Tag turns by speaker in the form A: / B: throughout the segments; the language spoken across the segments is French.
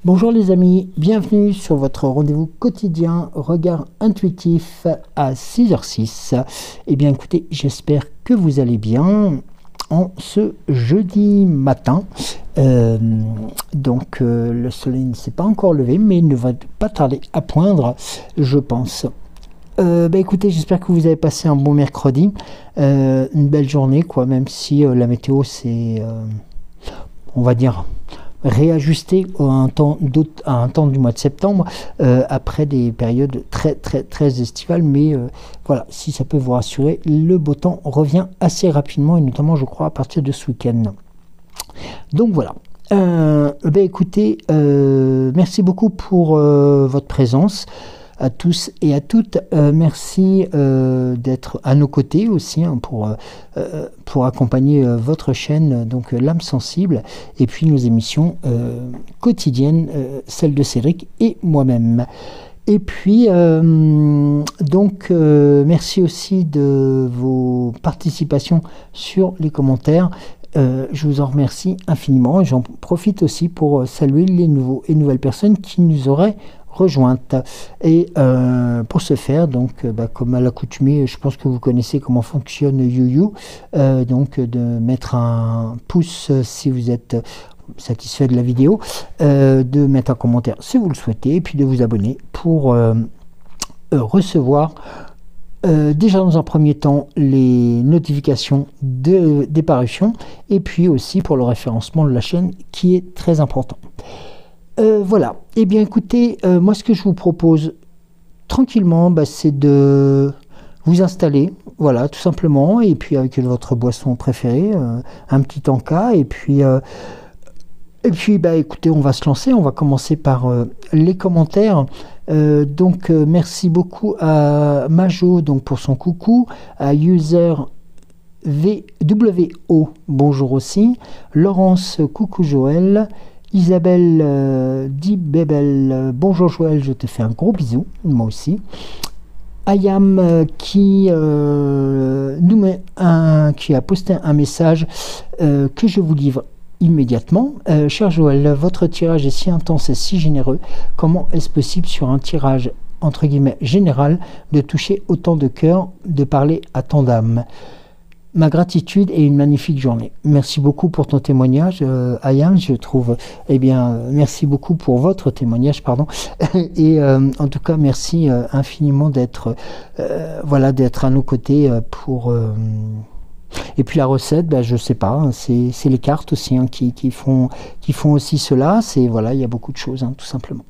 A: Bonjour les amis, bienvenue sur votre rendez-vous quotidien regard intuitif à 6h06. Eh bien écoutez, j'espère que vous allez bien en ce jeudi matin. Le soleil ne s'est pas encore levé, mais il ne va pas tarder à poindre, je pense. Écoutez, j'espère que vous avez passé un bon mercredi, une belle journée, quoi, même si la météo s'est, on va dire, réajusté à un temps du mois de septembre, après des périodes très estivales, mais voilà, si ça peut vous rassurer, le beau temps revient assez rapidement, et notamment je crois à partir de ce week-end. Donc voilà. Écoutez, merci beaucoup pour votre présence à tous et à toutes. Merci d'être à nos côtés aussi, hein, pour accompagner votre chaîne, donc l'âme sensible, et puis nos émissions quotidiennes, celles de Cédric et moi-même. Et puis merci aussi de vos participations sur les commentaires. Je vous en remercie infiniment, et j'en profite aussi pour saluer les nouveaux et nouvelles personnes qui nous auraient rejointes. Et pour ce faire, donc comme à l'accoutumée, je pense que vous connaissez comment fonctionne YouYou, donc de mettre un pouce si vous êtes satisfait de la vidéo, de mettre un commentaire si vous le souhaitez, et puis de vous abonner pour recevoir déjà dans un premier temps les notifications des parutions, et puis aussi pour le référencement de la chaîne qui est très important. Voilà, et bien écoutez, moi ce que je vous propose tranquillement, c'est de vous installer, voilà, tout simplement, et puis avec votre boisson préférée, un petit encas, et puis écoutez, on va se lancer. On va commencer par les commentaires. Merci beaucoup à Majo donc pour son coucou, à User VWO, bonjour aussi, Laurence, coucou Joël, Isabelle Dibebel, bonjour Joël, je te fais un gros bisou, moi aussi. Ayam qui a posté un message que je vous livre immédiatement. Cher Joël, votre tirage est si intense et si généreux, comment est-ce possible sur un tirage entre guillemets général de toucher autant de cœurs, de parler à tant d'âmes? Ma gratitude et une magnifique journée. Merci beaucoup pour ton témoignage, Ayam, je trouve, merci beaucoup pour votre témoignage, pardon, et en tout cas, merci infiniment d'être à nos côtés pour... Et puis la recette, je sais pas, hein, c'est les cartes aussi, hein, qui font aussi cela. C'est voilà, il y a beaucoup de choses, hein, tout simplement.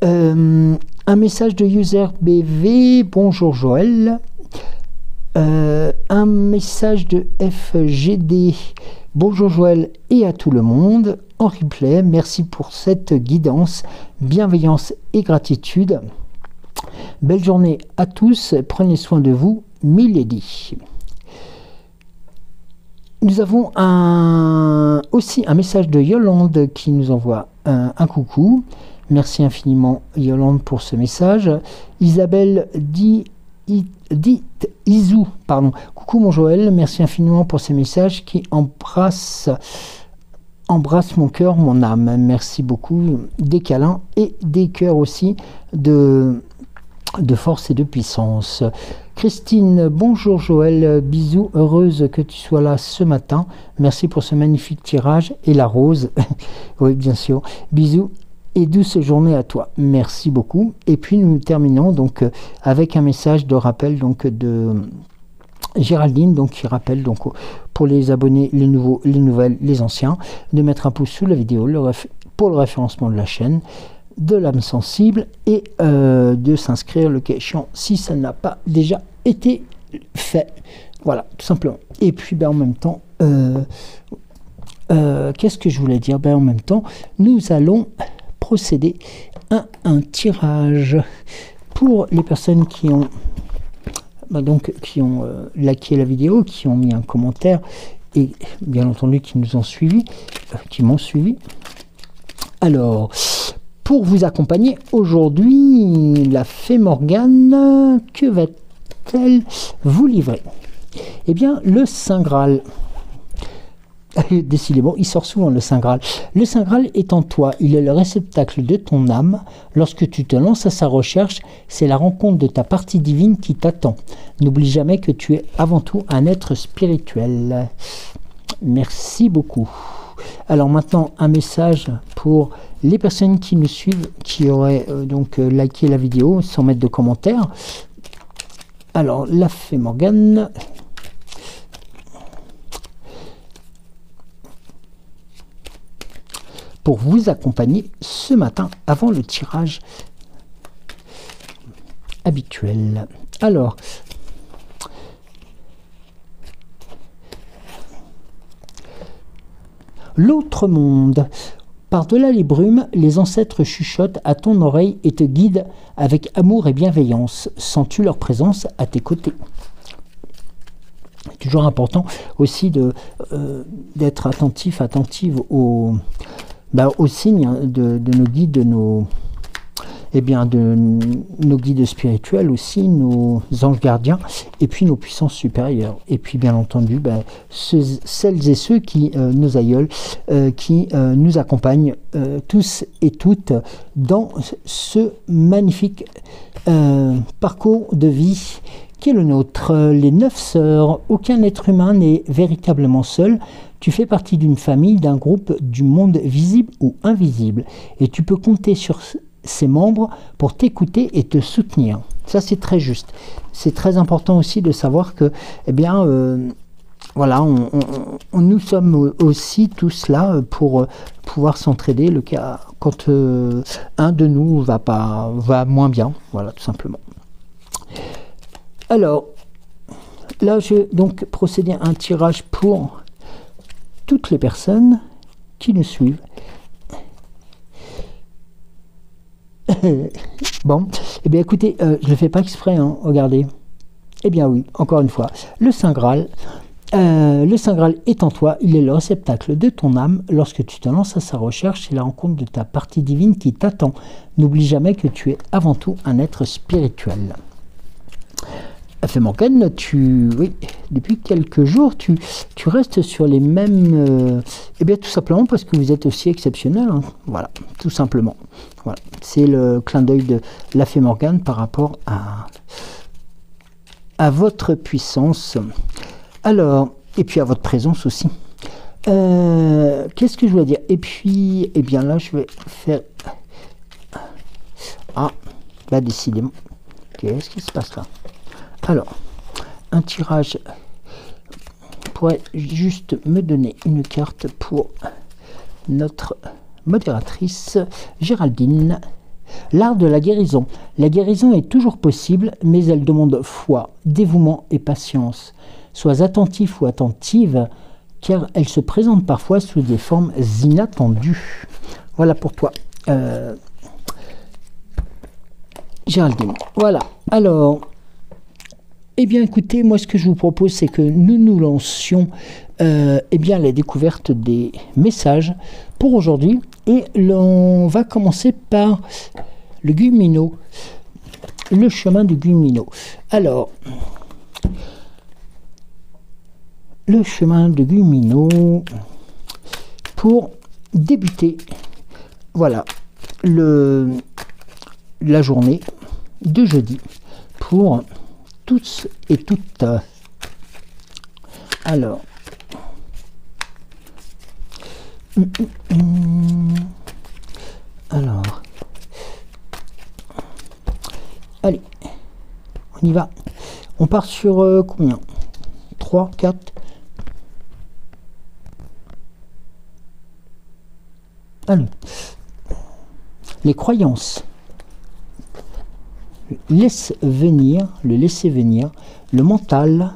A: Un message de User BV, bonjour Joël. Un message de FGD, bonjour Joël et à tout le monde. En replay, merci pour cette guidance, bienveillance et gratitude. Belle journée à tous, prenez soin de vous, Milady. Nous avons aussi un message de Yolande qui nous envoie un coucou. Merci infiniment Yolande pour ce message. Isabelle Izou, pardon. Coucou mon Joël, merci infiniment pour ces messages qui embrassent mon cœur, mon âme. Merci beaucoup. Des câlins et des cœurs aussi de force et de puissance. Christine, bonjour Joël, bisous, heureuse que tu sois là ce matin. Merci pour ce magnifique tirage et la rose. Oui, bien sûr. Bisous et douce journée à toi. Merci beaucoup. Et puis nous terminons donc avec un message de rappel donc de Géraldine, donc qui rappelle donc pour les abonnés, les nouveaux, les nouvelles, les anciens, de mettre un pouce sous la vidéo pour le référencement de la chaîne de l'âme sensible, et de s'inscrire le cas échéant si ça n'a pas déjà été fait. Voilà, tout simplement. Et puis en même temps, qu'est-ce que je voulais dire? En même temps, nous allons procéder à un tirage pour les personnes qui ont liké la vidéo, qui ont mis un commentaire, et bien entendu qui nous ont suivis, qui m'ont suivi. Alors, pour vous accompagner aujourd'hui, la fée Morgane, que va-t-elle vous livrer? Eh bien, le Saint Graal. Décidément, il sort souvent le Saint Graal. Le Saint Graal est en toi, il est le réceptacle de ton âme. Lorsque tu te lances à sa recherche, c'est la rencontre de ta partie divine qui t'attend. N'oublie jamais que tu es avant tout un être spirituel. Merci beaucoup. Alors maintenant, un message pour les personnes qui nous suivent, qui auraient liké la vidéo sans mettre de commentaires. Alors, la fée Morgane... pour vous accompagner ce matin avant le tirage habituel. Alors, l'autre monde. Par-delà les brumes, les ancêtres chuchotent à ton oreille et te guident avec amour et bienveillance. Sens-tu leur présence à tes côtés? C'est toujours important aussi d'être attentive aux signes de nos guides, de nos guides spirituels aussi, nos anges gardiens, et puis nos puissances supérieures. Et puis bien entendu, celles et ceux nos aïeuls, qui nous accompagnent tous et toutes dans ce magnifique parcours de vie qui est le nôtre. Les 9 sœurs, aucun être humain n'est véritablement seul. Tu fais partie d'une famille, d'un groupe, du monde visible ou invisible. Et tu peux compter sur ses membres pour t'écouter et te soutenir. Ça, c'est très juste. C'est très important aussi de savoir que, nous sommes aussi tous là pour pouvoir s'entraider le cas quand un de nous va moins bien. Voilà, tout simplement. Alors, là, je vais donc procéder à un tirage pour toutes les personnes qui nous suivent. Bon, eh bien écoutez, je ne le fais pas exprès, hein, regardez. Eh bien oui, encore une fois, le Saint Graal. Le Saint Graal est en toi, il est le réceptacle de ton âme. Lorsque tu te lances à sa recherche, c'est la rencontre de ta partie divine qui t'attend. N'oublie jamais que tu es avant tout un être spirituel. Fée Morgane, depuis quelques jours, tu restes sur les mêmes... tout simplement parce que vous êtes aussi exceptionnel. Hein. Voilà, tout simplement. Voilà. C'est le clin d'œil de la Fée Morgane par rapport à votre puissance. Alors, et puis à votre présence aussi. Qu'est-ce que je voulais dire? Et puis, là, je vais faire... Ah, là, décidément. Qu'est-ce qui se passe là? Alors, un tirage pourrait juste me donner une carte pour notre modératrice Géraldine. L'art de la guérison. La guérison est toujours possible, mais elle demande foi, dévouement et patience. Sois attentif ou attentive, car elle se présente parfois sous des formes inattendues. Voilà pour toi, Géraldine. Voilà, alors... Eh bien, écoutez, moi, ce que je vous propose, c'est que nous lancions la découverte des messages pour aujourd'hui. Et on va commencer par le Gumino, le chemin du Gumino. Alors, le chemin de Gumino, pour débuter, voilà, la journée de jeudi, pour... tous et toutes. Alors, allez, on y va. On part sur combien? 3, 4. Allez. Les croyances. Laisse venir, le laisser venir, le mental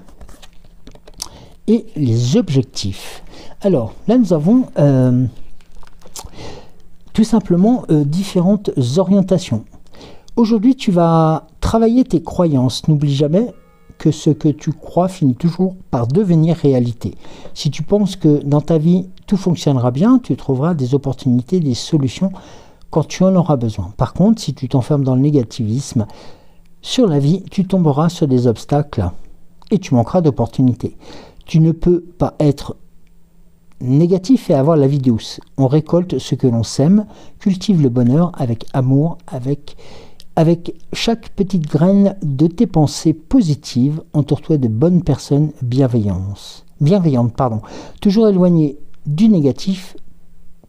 A: et les objectifs. Alors là, nous avons tout simplement différentes orientations. Aujourd'hui, tu vas travailler tes croyances. N'oublie jamais que ce que tu crois finit toujours par devenir réalité. Si tu penses que dans ta vie, tout fonctionnera bien, tu trouveras des opportunités, des solutions quand tu en auras besoin. Par contre, si tu t'enfermes dans le négativisme sur la vie, tu tomberas sur des obstacles et tu manqueras d'opportunités. Tu ne peux pas être négatif et avoir la vie douce. On récolte ce que l'on sème, cultive le bonheur avec amour, avec chaque petite graine de tes pensées positives. Entoure-toi de bonnes personnes bienveillantes. Toujours éloigné du négatif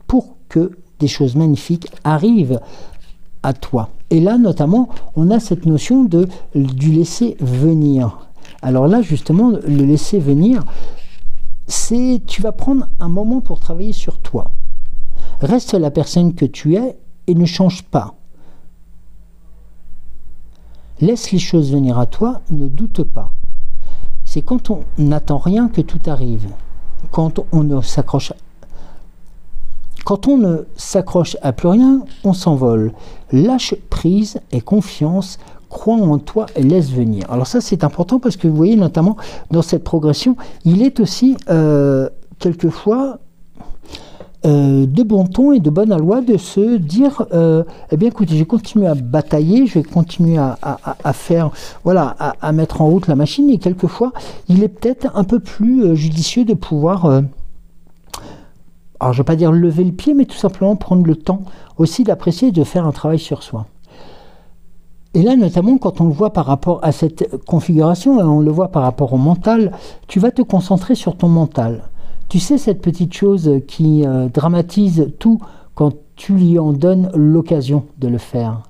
A: pour que des choses magnifiques arrivent à toi. Et là, notamment, on a cette notion du laisser venir. Alors là, justement, le laisser venir, c'est tu vas prendre un moment pour travailler sur toi. Reste la personne que tu es et ne change pas. Laisse les choses venir à toi, ne doute pas. C'est quand on n'attend rien que tout arrive. Quand on ne s'accroche à plus rien, on s'envole. Lâche prise et confiance, crois en toi et laisse venir. Alors ça, c'est important parce que vous voyez, notamment dans cette progression, il est aussi quelquefois de bon ton et de bonne aloi de se dire eh bien écoutez, je vais continuer à batailler, je vais continuer à faire, voilà, à mettre en route la machine, et quelquefois il est peut-être un peu plus judicieux de pouvoir alors je ne vais pas dire lever le pied, mais tout simplement prendre le temps aussi d'apprécier et de faire un travail sur soi. Et là, notamment, quand on le voit par rapport à cette configuration, et on le voit par rapport au mental, tu vas te concentrer sur ton mental. Tu sais, cette petite chose qui dramatise tout quand tu lui en donnes l'occasion de le faire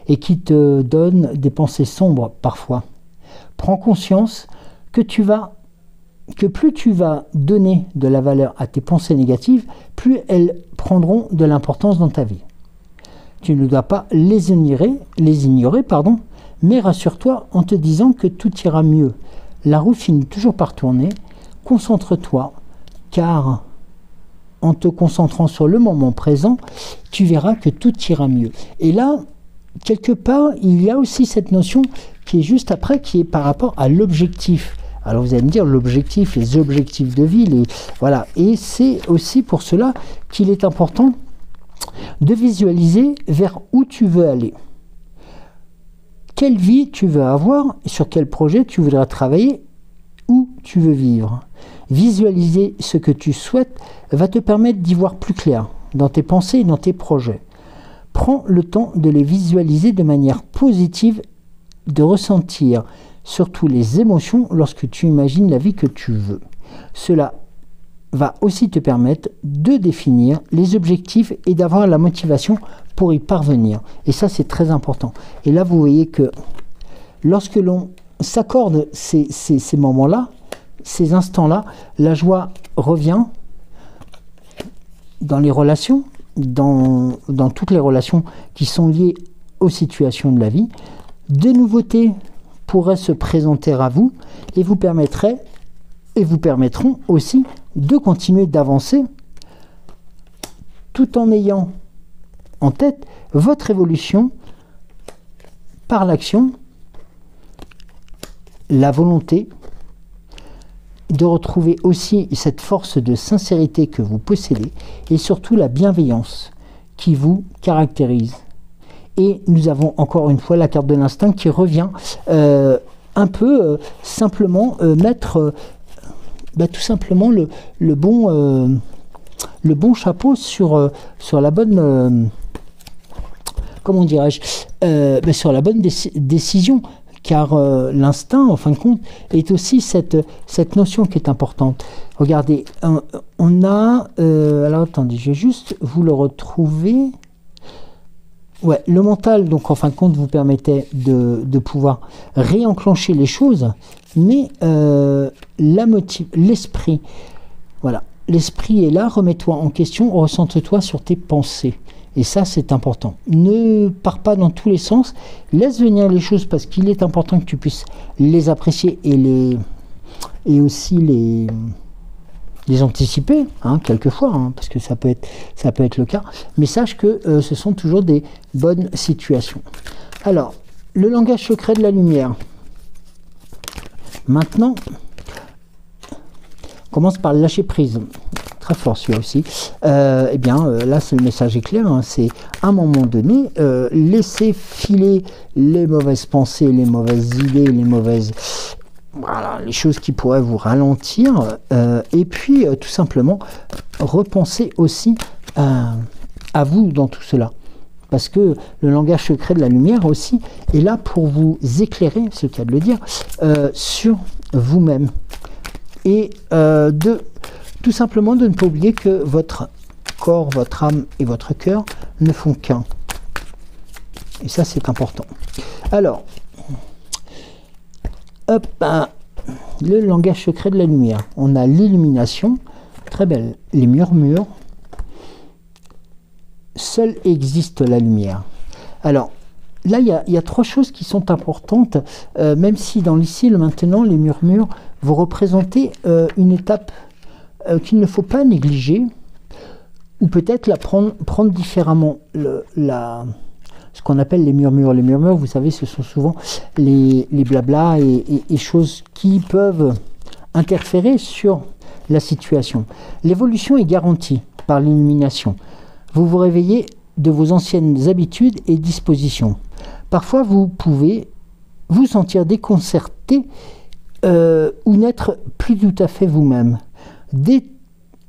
A: et qui te donne des pensées sombres parfois. Prends conscience que plus tu vas donner de la valeur à tes pensées négatives, plus elles prendront de l'importance dans ta vie. Tu ne dois pas les ignorer, mais rassure-toi en te disant que tout ira mieux. La roue finit toujours par tourner. Concentre-toi, car en te concentrant sur le moment présent, tu verras que tout ira mieux. Et là, quelque part, il y a aussi cette notion qui est juste après, qui est par rapport à l'objectif. Alors vous allez me dire, l'objectif, les objectifs de vie, voilà. Et c'est aussi pour cela qu'il est important de visualiser vers où tu veux aller. Quelle vie tu veux avoir, sur quel projet tu voudras travailler, où tu veux vivre. Visualiser ce que tu souhaites va te permettre d'y voir plus clair dans tes pensées et dans tes projets. Prends le temps de les visualiser de manière positive, de ressentir surtout les émotions lorsque tu imagines la vie que tu veux. Cela va aussi te permettre de définir les objectifs et d'avoir la motivation pour y parvenir. Et ça, c'est très important. Et là, vous voyez que lorsque l'on s'accorde ces moments-là, ces instants-là, la joie revient dans les relations, dans toutes les relations qui sont liées aux situations de la vie. Des nouveautés pourraient se présenter à vous et vous permettront aussi de continuer d'avancer tout en ayant en tête votre évolution par l'action, la volonté de retrouver aussi cette force de sincérité que vous possédez et surtout la bienveillance qui vous caractérise. Et nous avons encore une fois la carte de l'instinct qui revient un peu simplement mettre tout simplement le bon chapeau sur la bonne comment dirais-je sur la bonne décision, car l'instinct en fin de compte est aussi cette notion qui est importante. Regardez, on a alors attendez, je vais juste vous le retrouver. Ouais, le mental, donc en fin de compte, vous permettait de pouvoir réenclencher les choses, mais l'esprit, voilà, l'esprit est là, remets-toi en question, ressente-toi sur tes pensées. Et ça, c'est important. Ne pars pas dans tous les sens, laisse venir les choses parce qu'il est important que tu puisses les apprécier et aussi les anticiper, quelquefois, parce que ça peut être le cas, mais sache que ce sont toujours des bonnes situations. Alors, le langage secret de la lumière. Maintenant, on commence par le lâcher prise. Très fort celui-là aussi. Là, le message est clair, c'est à un moment donné, laisser filer les mauvaises pensées, les mauvaises idées, voilà, les choses qui pourraient vous ralentir. Et puis, tout simplement, repensez aussi à vous dans tout cela. Parce que le langage secret de la lumière aussi est là pour vous éclairer, c'est le cas de le dire, sur vous-même. Et tout simplement de ne pas oublier que votre corps, votre âme et votre cœur ne font qu'un. Et ça, c'est important. Alors, hop, le langage secret de la lumière. On a l'illumination, très belle. Les murmures. Seule existe la lumière. Alors, là, il y a trois choses qui sont importantes, même si dans l'ici et le maintenant, les murmures, vous représentez une étape qu'il ne faut pas négliger, ou peut-être la prendre différemment. Ce qu'on appelle les murmures. Les murmures, vous savez, ce sont souvent les blablas et choses qui peuvent interférer sur la situation. L'évolution est garantie par l'illumination. Vous vous réveillez de vos anciennes habitudes et dispositions. Parfois, vous pouvez vous sentir déconcerté ou n'être plus tout à fait vous-même.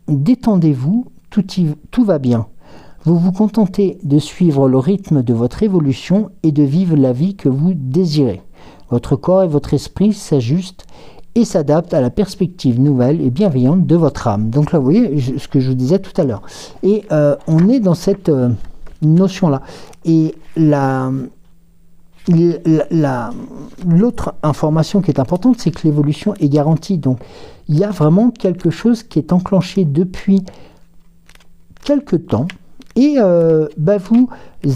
A: Détendez-vous, tout va bien. Vous vous contentez de suivre le rythme de votre évolution et de vivre la vie que vous désirez. Votre corps et votre esprit s'ajustent et s'adaptent à la perspective nouvelle et bienveillante de votre âme. Donc là, vous voyez ce que je vous disais tout à l'heure. Et on est dans cette notion-là. Et l'autre information qui est importante, c'est que l'évolution est garantie. Donc, il y a vraiment quelque chose qui est enclenché depuis quelque temps et vous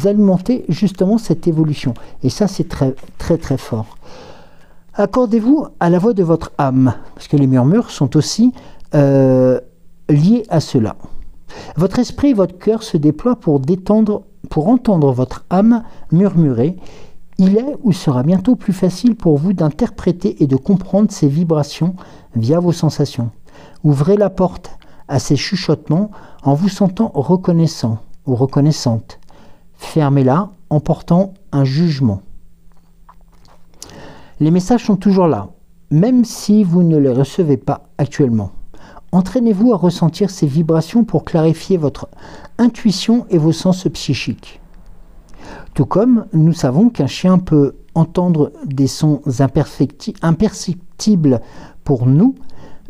A: alimentez justement cette évolution. Et ça, c'est très, très, très fort. Accordez-vous à la voix de votre âme, parce que les murmures sont aussi liés à cela. Votre esprit et votre cœur se déploient pour entendre votre âme murmurer. Il est ou sera bientôt plus facile pour vous d'interpréter et de comprendre ces vibrations via vos sensations. Ouvrez la porte à ces chuchotements en vous sentant reconnaissant ou reconnaissante. Fermez-la en portant un jugement. Les messages sont toujours là, même si vous ne les recevez pas actuellement. Entraînez-vous à ressentir ces vibrations pour clarifier votre intuition et vos sens psychiques. Tout comme nous savons qu'un chien peut entendre des sons imperceptibles pour nous,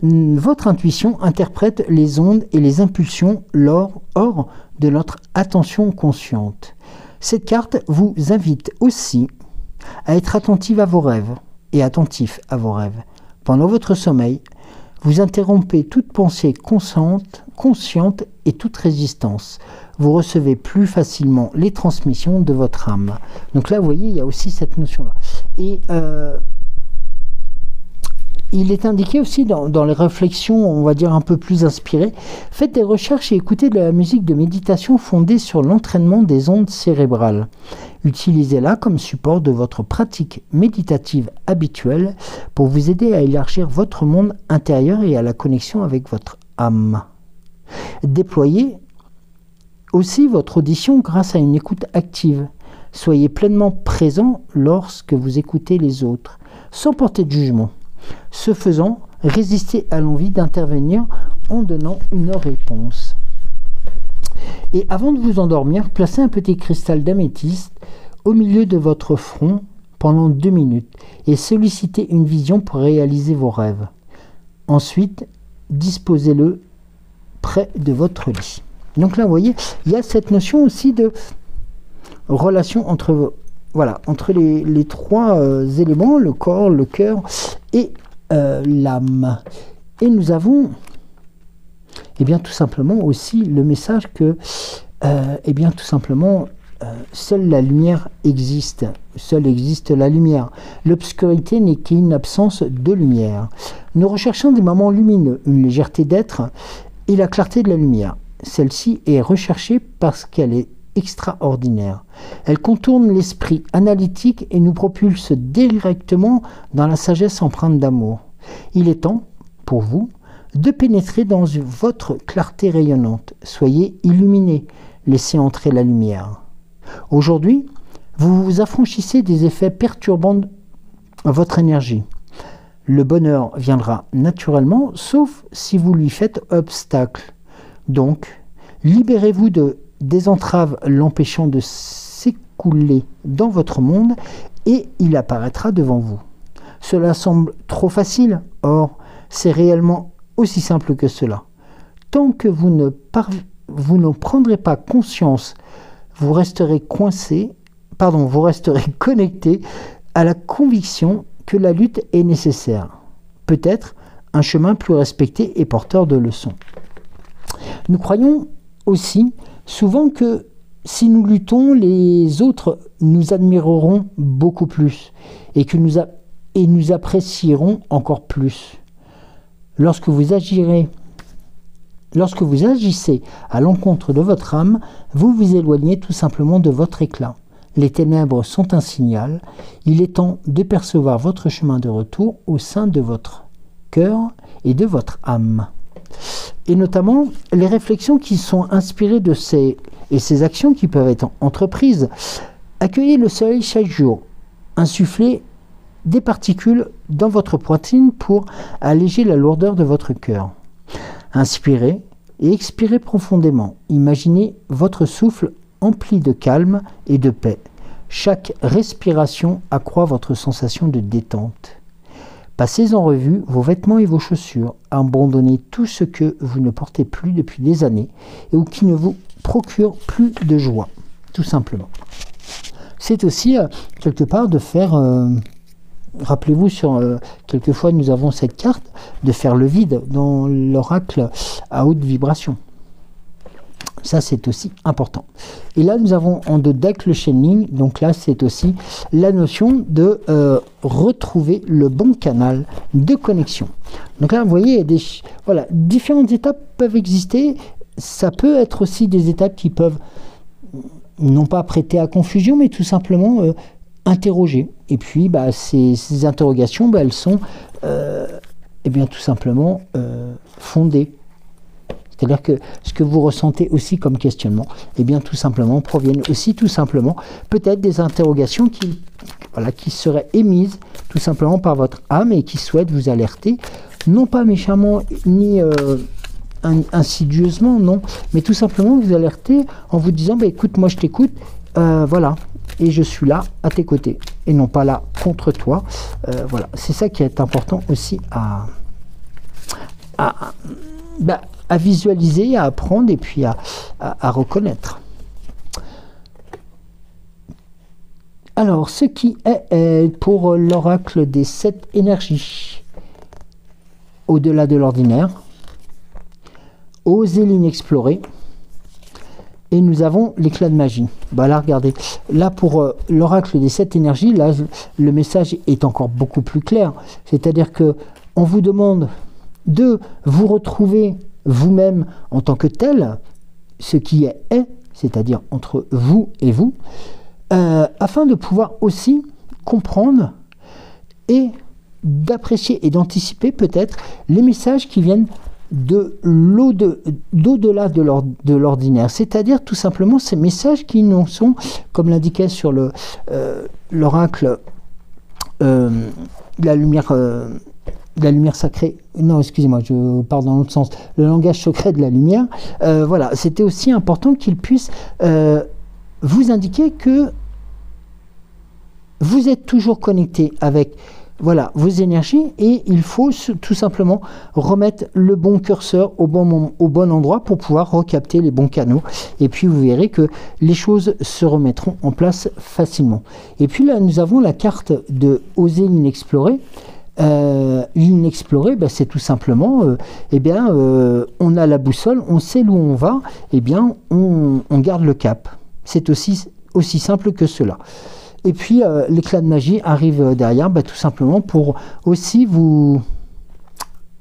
A: votre intuition interprète les ondes et les impulsions hors de notre attention consciente. Cette carte vous invite aussi à être attentif à vos rêves. Pendant votre sommeil, vous interrompez toute pensée consciente et toute résistance. Vous recevez plus facilement les transmissions de votre âme. Donc là, vous voyez, il y a aussi cette notion-là. Et il est indiqué aussi dans les réflexions, on va dire un peu plus inspirées, faites des recherches et écoutez de la musique de méditation fondée sur l'entraînement des ondes cérébrales. Utilisez-la comme support de votre pratique méditative habituelle pour vous aider à élargir votre monde intérieur et à la connexion avec votre âme. Déployez aussi votre audition grâce à une écoute active. Soyez pleinement présent lorsque vous écoutez les autres, sans porter de jugement. Ce faisant, résistez à l'envie d'intervenir en donnant une réponse. Et avant de vous endormir, placez un petit cristal d'améthyste au milieu de votre front pendant 2 minutes et sollicitez une vision pour réaliser vos rêves. Ensuite, disposez-le près de votre lit. Donc là, vous voyez, il y a cette notion aussi de relation entre les trois éléments, le corps, le cœur et l'âme. Et nous avons tout simplement aussi le message que seule la lumière existe. Seule existe la lumière. L'obscurité n'est qu'une absence de lumière. Nous recherchons des moments lumineux, une légèreté d'être et la clarté de la lumière. Celle-ci est recherchée parce qu'elle est extraordinaire. Elle contourne l'esprit analytique et nous propulse directement dans la sagesse empreinte d'amour. Il est temps, pour vous, de pénétrer dans votre clarté rayonnante. Soyez illuminés, laissez entrer la lumière. Aujourd'hui, vous vous affranchissez des effets perturbant votre énergie. Le bonheur viendra naturellement, sauf si vous lui faites obstacle. Donc, libérez-vous des entraves l'empêchant de s'écouler dans votre monde et il apparaîtra devant vous. Cela semble trop facile, or c'est réellement aussi simple que cela. Tant que vous ne prendrez pas conscience, vous resterez connecté à la conviction que la lutte est nécessaire. Peut-être un chemin plus respecté et porteur de leçons. Nous croyons aussi souvent que si nous luttons, les autres nous admireront beaucoup plus et nous apprécieront encore plus. Lorsque vous agissez à l'encontre de votre âme, vous vous éloignez tout simplement de votre éclat. Les ténèbres sont un signal. Il est temps de percevoir votre chemin de retour au sein de votre cœur et de votre âme. Et notamment, les réflexions qui sont inspirées de ces actions qui peuvent être entreprises. Accueillez le soleil chaque jour. Insufflez des particules dans votre poitrine pour alléger la lourdeur de votre cœur. Inspirez et expirez profondément. Imaginez votre souffle empli de calme et de paix. Chaque respiration accroît votre sensation de détente. Passez en revue vos vêtements et vos chaussures. Abandonnez tout ce que vous ne portez plus depuis des années et ou qui ne vous procure plus de joie, tout simplement. C'est aussi quelque part de faire... Rappelez-vous, quelquefois nous avons cette carte de faire le vide dans l'oracle à haute vibration. Ça, c'est aussi important. Et là, nous avons en deux decks le channeling. Donc là, c'est aussi la notion de retrouver le bon canal de connexion. Donc là, vous voyez, différentes étapes peuvent exister. Ça peut être aussi des étapes qui peuvent non pas prêter à confusion, mais tout simplement interroger. Et puis, ces interrogations, elles sont tout simplement fondées. C'est-à-dire que ce que vous ressentez aussi comme questionnement, tout simplement proviennent aussi tout simplement peut-être des interrogations qui seraient émises tout simplement par votre âme et qui souhaitent vous alerter, non pas méchamment ni insidieusement, non, mais tout simplement vous alerter en vous disant écoute, moi je t'écoute, et je suis là à tes côtés et non pas là contre toi. C'est ça qui est important aussi à visualiser, à apprendre et puis à reconnaître. Alors, ce qui est pour l'oracle des 7 énergies, au-delà de l'ordinaire, oser l'inexploré, et nous avons l'éclat de magie. Là, regardez, là pour l'oracle des 7 énergies, là, le message est encore beaucoup plus clair. C'est-à-dire que on vous demande de vous retrouver vous-même en tant que tel, ce qui est, c'est-à-dire entre vous et vous, afin de pouvoir aussi comprendre et d'apprécier et d'anticiper peut-être les messages qui viennent d'au-delà de l'ordinaire, c'est-à-dire tout simplement ces messages qui nous sont, comme l'indiquait sur l'oracle la lumière sacrée, non excusez-moi, je pars dans l'autre sens, le langage secret de la lumière, c'était aussi important qu'il puisse vous indiquer que vous êtes toujours connecté avec vos énergies et il faut tout simplement remettre le bon curseur au bon endroit pour pouvoir recapter les bons canaux, et puis vous verrez que les choses se remettront en place facilement. Et puis là nous avons la carte de oser l'inexploré. L'inexploré, c'est tout simplement on a la boussole, on sait où on va, on garde le cap. C'est aussi simple que cela. Et puis l'éclat de magie arrive derrière, tout simplement pour aussi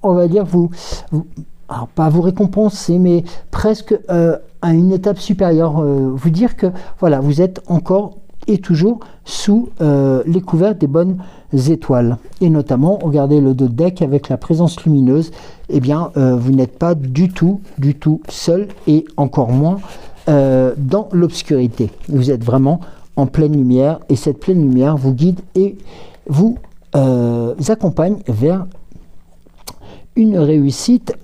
A: alors pas vous récompenser, mais presque à une étape supérieure, vous dire que vous êtes encore et toujours sous les couverts des bonnes étoiles. Et notamment, regardez le dos de deck avec la présence lumineuse, vous n'êtes pas du tout seul et encore moins dans l'obscurité. Vous êtes vraiment en pleine lumière et cette pleine lumière vous guide et vous accompagne vers une réussite,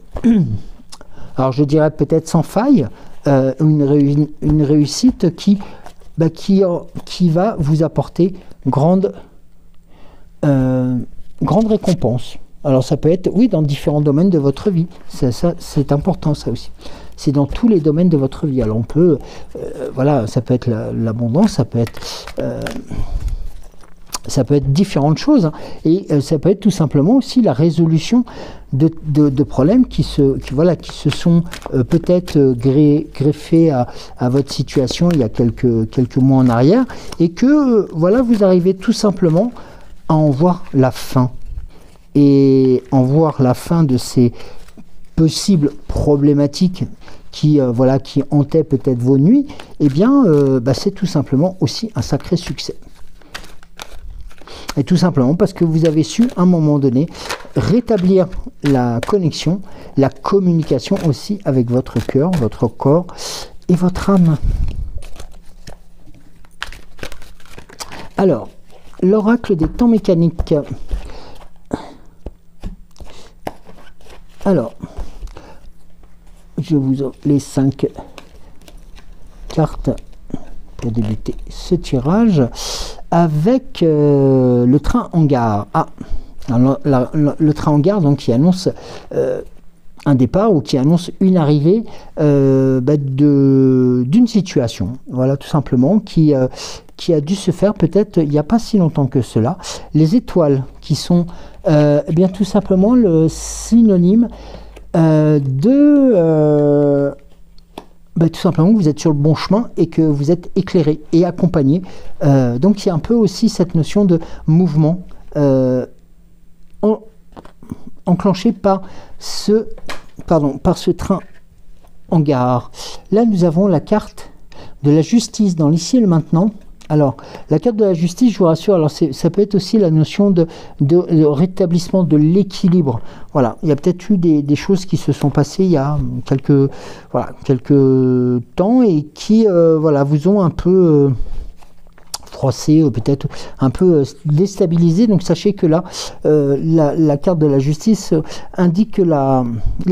A: alors je dirais peut-être sans faille, une réussite qui va vous apporter grande récompense. Alors ça peut être, oui, dans différents domaines de votre vie. C'est important, ça aussi. C'est dans tous les domaines de votre vie. Alors on peut, voilà, ça peut être l'abondance, ça peut être différentes choses, hein. Et ça peut être tout simplement aussi la résolution de problèmes qui se sont peut-être greffés à votre situation il y a quelques mois en arrière, et que voilà, vous arrivez tout simplement à en voir la fin. Et en voir la fin de ces possibles problématiques qui hantaient peut-être vos nuits, eh bien, c'est tout simplement aussi un sacré succès. Et tout simplement parce que vous avez su, à un moment donné, rétablir la connexion, la communication aussi avec votre cœur, votre corps et votre âme. Alors, l'oracle des temps mécaniques. Alors, je vous offre les 5 cartes pour débuter ce tirage avec le train en gare. Ah, alors, le train en gare, donc, qui annonce un départ ou qui annonce une arrivée d'une situation. Voilà, tout simplement, qui a dû se faire peut-être il n'y a pas si longtemps que cela. Les étoiles qui sont bien tout simplement le synonyme tout simplement que vous êtes sur le bon chemin et que vous êtes éclairé et accompagné. Donc il y a un peu aussi cette notion de mouvement enclenché par ce train en gare. Là, nous avons la carte de la justice dans l'ici et le maintenant. Alors, la carte de la justice, je vous rassure, alors ça peut être aussi la notion de rétablissement de l'équilibre. Voilà, il y a peut-être eu des choses qui se sont passées il y a quelques temps et qui vous ont un peu froissé, peut-être un peu déstabilisé. Donc sachez que là, la carte de la justice indique que la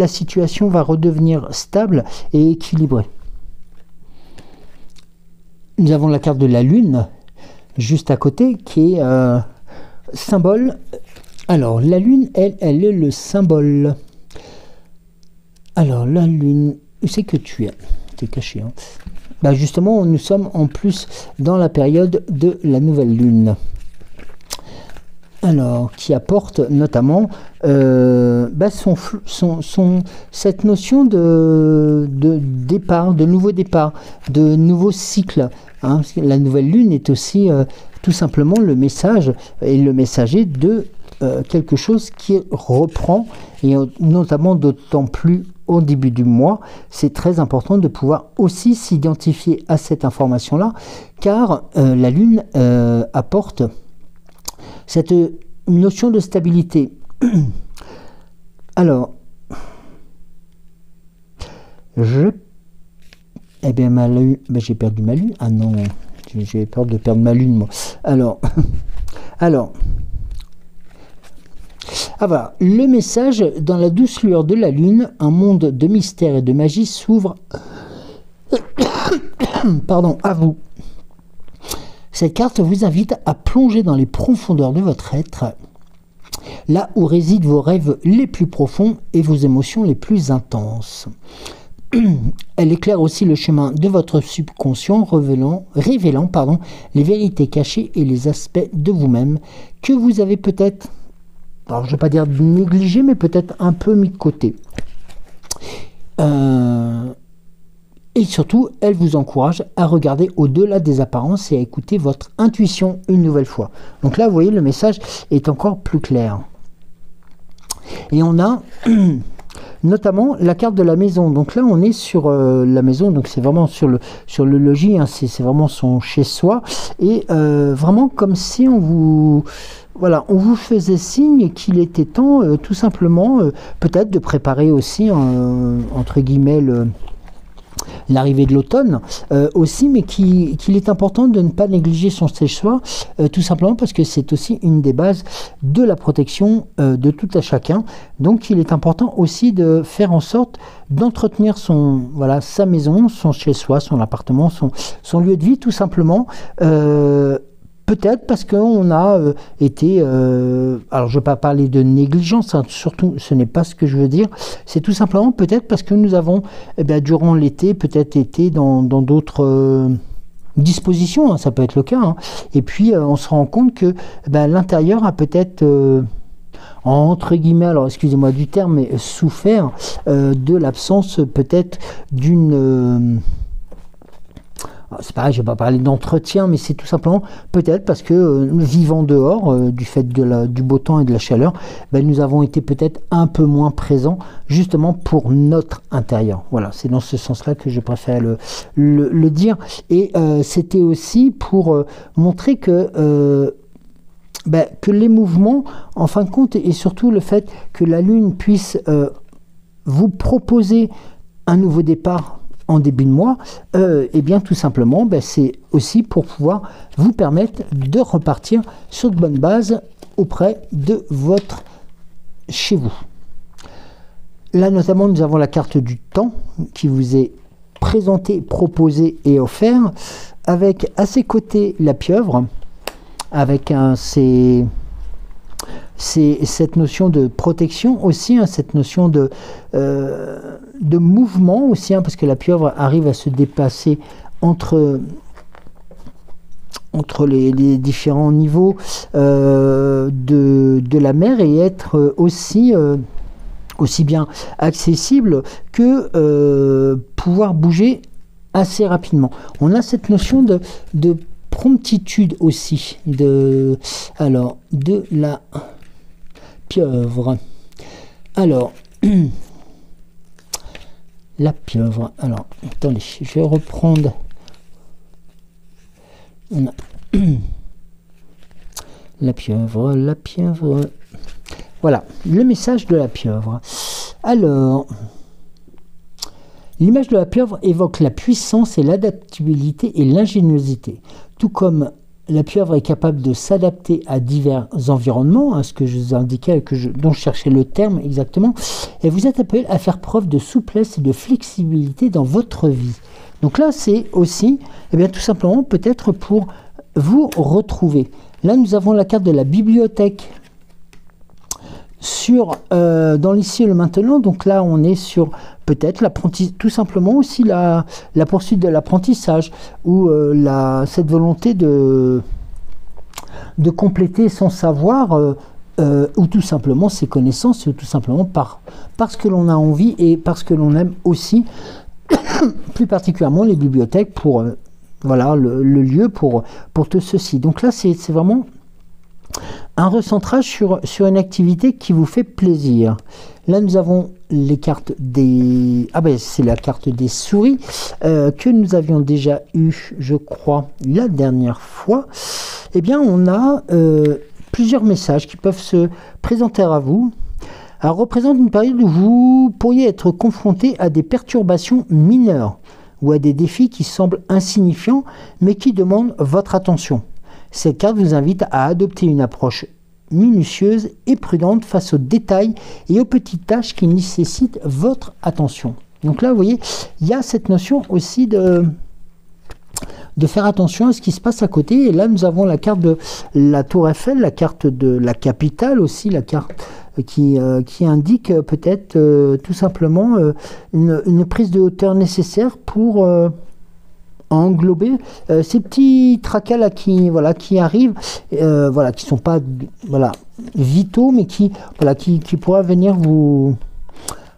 A: situation va redevenir stable et équilibrée. Nous avons la carte de la lune juste à côté qui est symbole. Alors la lune, elle est le symbole. Alors la lune, où c'est que tu es? Tu es caché, hein. Justement, nous sommes en plus dans la période de la nouvelle lune. Alors, qui apporte notamment cette notion de départ, de nouveau départ, de nouveau cycle. Hein. La nouvelle lune est aussi tout simplement le message et le messager de quelque chose qui reprend, et notamment d'autant plus au début du mois. C'est très important de pouvoir aussi s'identifier à cette information-là, car la lune apporte cette notion de stabilité. Alors, j'ai perdu ma lune. Ah non, j'ai peur de perdre ma lune, moi. Alors, voilà, le message: dans la douce lueur de la lune, un monde de mystère et de magie s'ouvre à vous. Cette carte vous invite à plonger dans les profondeurs de votre être, là où résident vos rêves les plus profonds et vos émotions les plus intenses. Elle éclaire aussi le chemin de votre subconscient, révélant les vérités cachées et les aspects de vous-même que vous avez peut-être, alors je ne vais pas dire négligé, mais peut-être un peu mis de côté. Et surtout, elle vous encourage à regarder au-delà des apparences et à écouter votre intuition une nouvelle fois. Donc là, vous voyez, le message est encore plus clair. Et on a notamment la carte de la maison. Donc là, on est sur la maison, donc c'est vraiment sur le logis, hein, c'est vraiment son chez-soi. Et vraiment comme si on vous faisait signe qu'il était temps, tout simplement, peut-être de préparer aussi, entre guillemets, l'arrivée de l'automne aussi, mais qu'il est important de ne pas négliger son séchoir, tout simplement parce que c'est aussi une des bases de la protection de tout à chacun. Donc il est important aussi de faire en sorte d'entretenir sa maison, son chez-soi, son appartement, son lieu de vie, tout simplement. Peut-être parce qu'on a été... alors, je ne vais pas parler de négligence, hein, surtout, ce n'est pas ce que je veux dire. C'est tout simplement peut-être parce que nous avons, durant l'été, peut-être été dans d'autres dispositions, hein, ça peut être le cas. Hein. Et puis, on se rend compte que l'intérieur a peut-être... entre guillemets, alors excusez-moi du terme, mais souffert de l'absence peut-être d'une... c'est pareil, je ne vais pas parler d'entretien, mais c'est tout simplement peut-être parce que vivant dehors, du fait du beau temps et de la chaleur, nous avons été peut-être un peu moins présents justement pour notre intérieur. Voilà, c'est dans ce sens-là que je préfère le dire. Et c'était aussi pour montrer que les mouvements, en fin de compte, et surtout le fait que la Lune puisse vous proposer un nouveau départ en début de mois, tout simplement, c'est aussi pour pouvoir vous permettre de repartir sur de bonnes bases auprès de votre chez vous. Là, notamment, nous avons la carte du temps qui vous est présentée, proposée et offerte, avec à ses côtés la pieuvre, avec cette notion de protection aussi, hein, cette notion de mouvement aussi, hein, parce que la pieuvre arrive à se déplacer entre les différents niveaux de la mer et être aussi bien accessible que pouvoir bouger assez rapidement. On a cette notion de promptitude aussi de la pieuvre. Alors, la pieuvre. Alors, attendez, je vais reprendre. La pieuvre. Voilà, le message de la pieuvre. Alors, l'image de la pieuvre évoque la puissance et l'adaptabilité et l'ingéniosité. Tout comme la pieuvre est capable de s'adapter à divers environnements, ce que je vous indiquais, dont je cherchais le terme exactement, et vous êtes appelé à faire preuve de souplesse et de flexibilité dans votre vie. Donc là, c'est aussi, tout simplement, peut-être pour vous retrouver. Là, nous avons la carte de la bibliothèque dans l'ici et le maintenant. Donc là, on est sur peut-être tout simplement aussi la poursuite de l'apprentissage ou cette volonté de compléter son savoir ou tout simplement ses connaissances, ou tout simplement parce que l'on a envie et parce que l'on aime aussi plus particulièrement les bibliothèques pour le lieu pour tout ceci. Donc là, c'est vraiment un recentrage sur une activité qui vous fait plaisir. Là, nous avons les cartes des... c'est la carte des souris que nous avions déjà eu, je crois, la dernière fois. On a plusieurs messages qui peuvent se présenter à vous. Alors, représente une période où vous pourriez être confronté à des perturbations mineures ou à des défis qui semblent insignifiants, mais qui demandent votre attention. Cette carte vous invite à adopter une approche minutieuse et prudente face aux détails et aux petites tâches qui nécessitent votre attention. Donc là, vous voyez, il y a cette notion aussi de faire attention à ce qui se passe à côté. Et là, nous avons la carte de la Tour Eiffel, la carte de la capitale aussi, la carte qui indique peut-être tout simplement une prise de hauteur nécessaire pour englober ces petits tracas là qui arrivent, qui sont pas vitaux, mais qui pourraient venir vous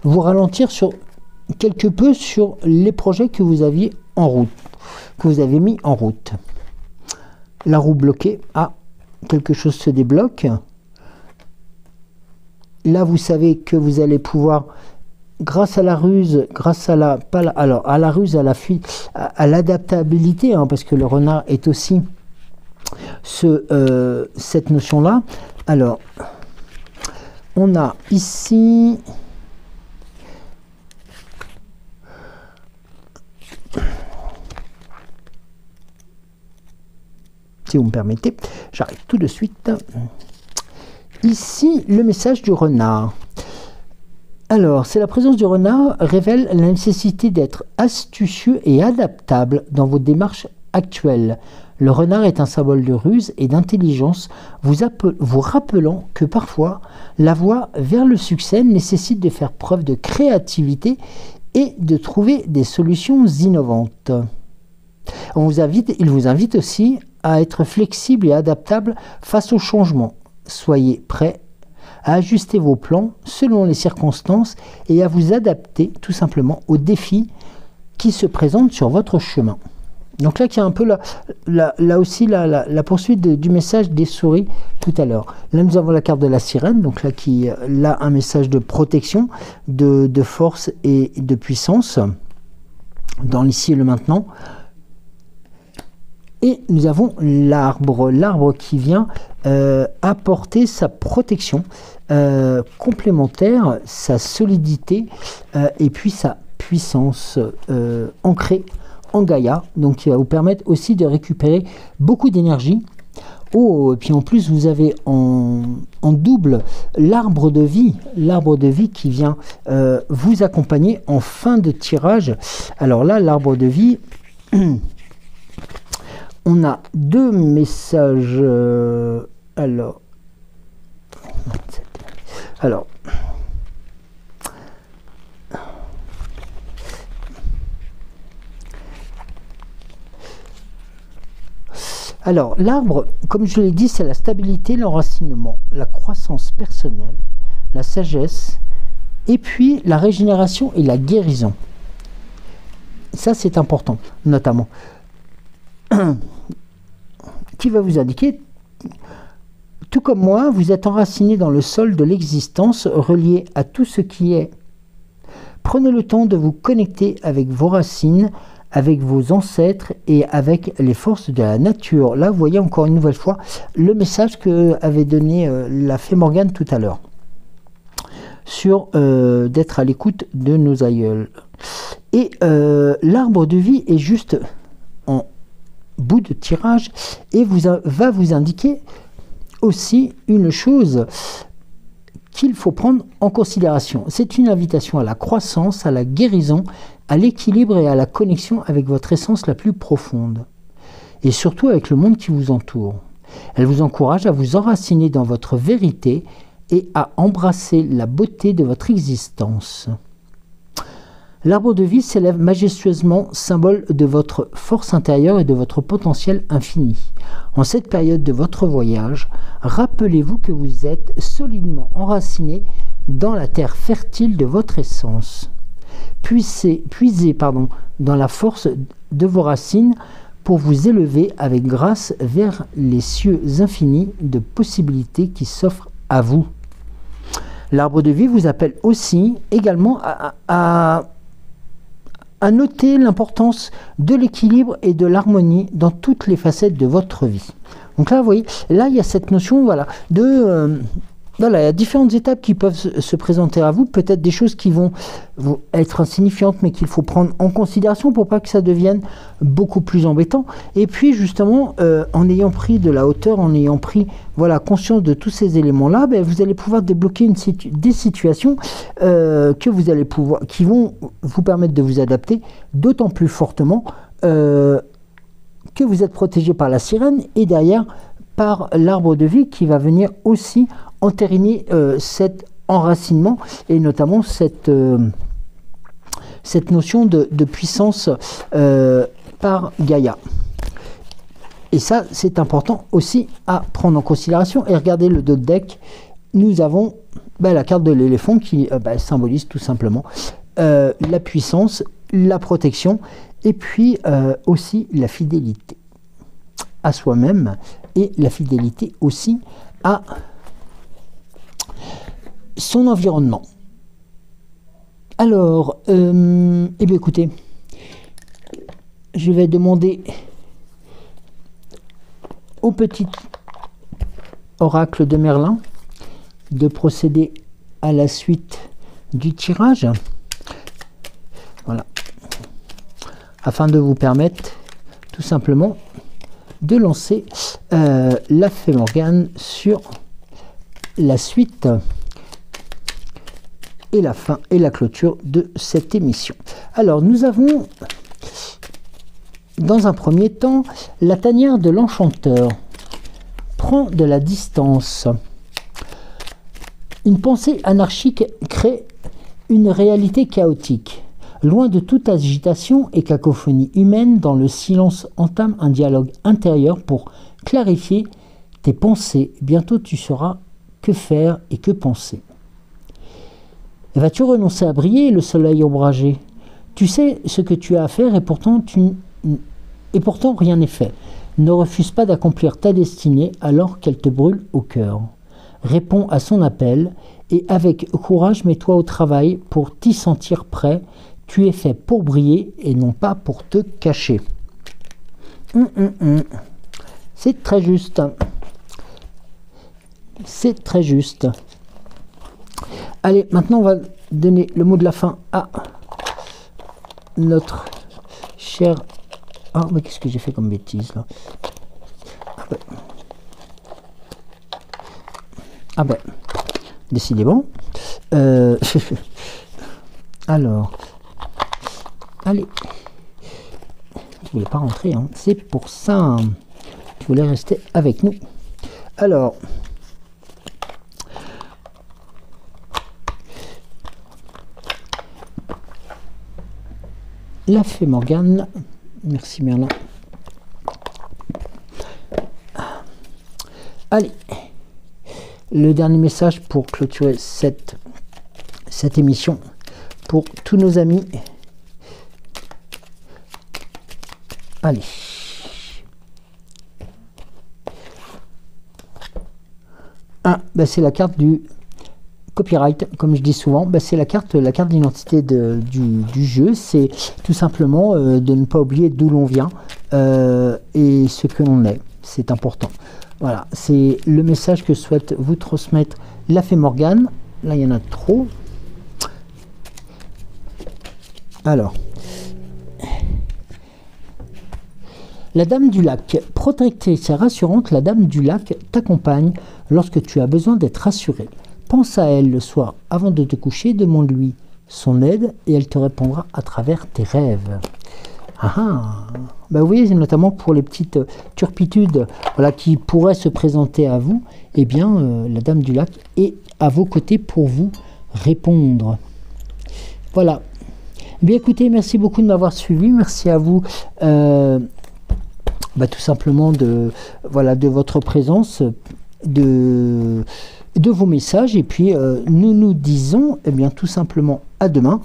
A: ralentir quelque peu sur les projets que vous aviez en route, que vous avez mis en route. La roue bloquée, quelque chose se débloque. Là, vous savez que vous allez pouvoir, grâce à la ruse, à la ruse, à la fuite, à l'adaptabilité, parce que le renard est aussi cette notion-là. Alors, on a ici si vous me permettez. J'arrive tout de suite. Ici, le message du renard. Alors, c'est la présence du renard révèle la nécessité d'être astucieux et adaptable dans vos démarches actuelles. Le renard est un symbole de ruse et d'intelligence, vous rappelant que parfois, la voie vers le succès nécessite de faire preuve de créativité et de trouver des solutions innovantes. Il vous invite aussi à être flexible et adaptable face aux changements. Soyez prêt à ajuster vos plans selon les circonstances et à vous adapter tout simplement aux défis qui se présentent sur votre chemin. Donc là, il y a un peu là aussi la poursuite du message des souris tout à l'heure. Là, nous avons la carte de la sirène, donc là, qui a un message de protection, de force et de puissance dans l'ici et le maintenant. Et nous avons l'arbre qui vient apporter sa protection complémentaire, sa solidité et puis sa puissance ancrée en Gaïa, donc qui va vous permettre aussi de récupérer beaucoup d'énergie. Oh, et puis en plus vous avez en double l'arbre de vie qui vient vous accompagner en fin de tirage. Alors là, l'arbre de vie, on a deux messages. Alors, l'arbre, comme je l'ai dit, c'est la stabilité, l'enracinement, la croissance personnelle, la sagesse, et puis la régénération et la guérison. Ça, c'est important, notamment. Qui va vous indiquer, tout comme moi, vous êtes enraciné dans le sol de l'existence, relié à tout ce qui est. Prenez le temps de vous connecter avec vos racines, avec vos ancêtres et avec les forces de la nature. Là, vous voyez encore une nouvelle fois le message que avait donné la fée Morgane tout à l'heure, sur d'être à l'écoute de nos aïeuls. Et l'arbre de vie est juste en bout de tirage et va vous indiquer aussi une chose qu'il faut prendre en considération. C'est une invitation à la croissance, à la guérison, à l'équilibre et à la connexion avec votre essence la plus profonde. Et surtout avec le monde qui vous entoure. Elle vous encourage à vous enraciner dans votre vérité et à embrasser la beauté de votre existence. L'arbre de vie s'élève majestueusement, symbole de votre force intérieure et de votre potentiel infini. En cette période de votre voyage, rappelez-vous que vous êtes solidement enraciné dans la terre fertile de votre essence. Puisez dans la force de vos racines pour vous élever avec grâce vers les cieux infinis de possibilités qui s'offrent à vous. L'arbre de vie vous appelle aussi également à noter l'importance de l'équilibre et de l'harmonie dans toutes les facettes de votre vie. Donc là, vous voyez, là, il y a cette notion, voilà, il y a différentes étapes qui peuvent se présenter à vous, peut-être des choses qui vont être insignifiantes, mais qu'il faut prendre en considération pour pas que ça devienne beaucoup plus embêtant. Et puis, justement, en ayant pris de la hauteur, en ayant pris conscience de tous ces éléments-là, vous allez pouvoir débloquer des situations qui vont vous permettre de vous adapter d'autant plus fortement que vous êtes protégé par la sirène et derrière par l'arbre de vie qui va venir aussi entériner cet enracinement et notamment cette notion de puissance par Gaïa. Et ça, c'est important aussi à prendre en considération. Et regardez le dos de deck, nous avons la carte de l'éléphant qui symbolise tout simplement la puissance, la protection et puis aussi la fidélité à soi-même et la fidélité aussi à son environnement. Alors, écoutez, je vais demander au petit oracle de Merlin de procéder à la suite du tirage. Voilà. Afin de vous permettre tout simplement de lancer la fée Morgane sur la suite et la fin et la clôture de cette émission. Alors nous avons dans un premier temps la tanière de l'enchanteur. Prends de la distance. Une pensée anarchique crée une réalité chaotique. Loin de toute agitation et cacophonie humaine, dans le silence entame un dialogue intérieur pour clarifier tes pensées. Bientôt tu sauras que faire et que penser. Vas-tu renoncer à briller, le soleil ombragé? Tu sais ce que tu as à faire et pourtant rien n'est fait. Ne refuse pas d'accomplir ta destinée alors qu'elle te brûle au cœur. Réponds à son appel et avec courage mets-toi au travail pour t'y sentir prêt. Tu es fait pour briller et non pas pour te cacher. C'est très juste. C'est très juste. Allez, maintenant on va donner le mot de la fin à notre cher... Ah, mais qu'est-ce que j'ai fait comme bêtise là? Ah ben, décidément. Alors, allez. Tu voulais pas rentrer, hein. C'est pour ça. Tu voulais rester avec nous. Alors, la fée Morgane. Merci Merlin. Allez, le dernier message pour clôturer cette émission pour tous nos amis. Allez. Ben c'est la carte du copyright, comme je dis souvent. Ben c'est la carte d'identité du jeu. C'est tout simplement de ne pas oublier d'où l'on vient et ce que l'on est. C'est important. Voilà, c'est le message que souhaite vous transmettre la fée Morgane. Là, il y en a trop. Alors, la Dame du Lac, protectrice et rassurante, la Dame du Lac t'accompagne lorsque tu as besoin d'être rassuré. Pense à elle le soir avant de te coucher, demande-lui son aide et elle te répondra à travers tes rêves. Ben vous voyez, notamment pour les petites turpitudes voilà, qui pourraient se présenter à vous, eh bien, la Dame du Lac est à vos côtés pour vous répondre. Voilà. Eh bien, écoutez, merci beaucoup de m'avoir suivi. Merci à vous, tout simplement, de votre présence, de vos messages. Et puis, nous nous disons, eh bien, tout simplement à demain.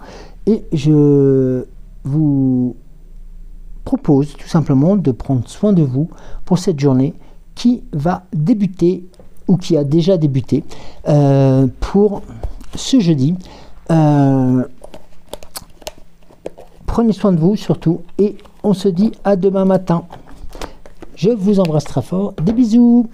A: Et je vous propose tout simplement de prendre soin de vous pour cette journée qui va débuter ou qui a déjà débuté pour ce jeudi. Prenez soin de vous surtout et on se dit à demain matin. Je vous embrasse très fort. Des bisous.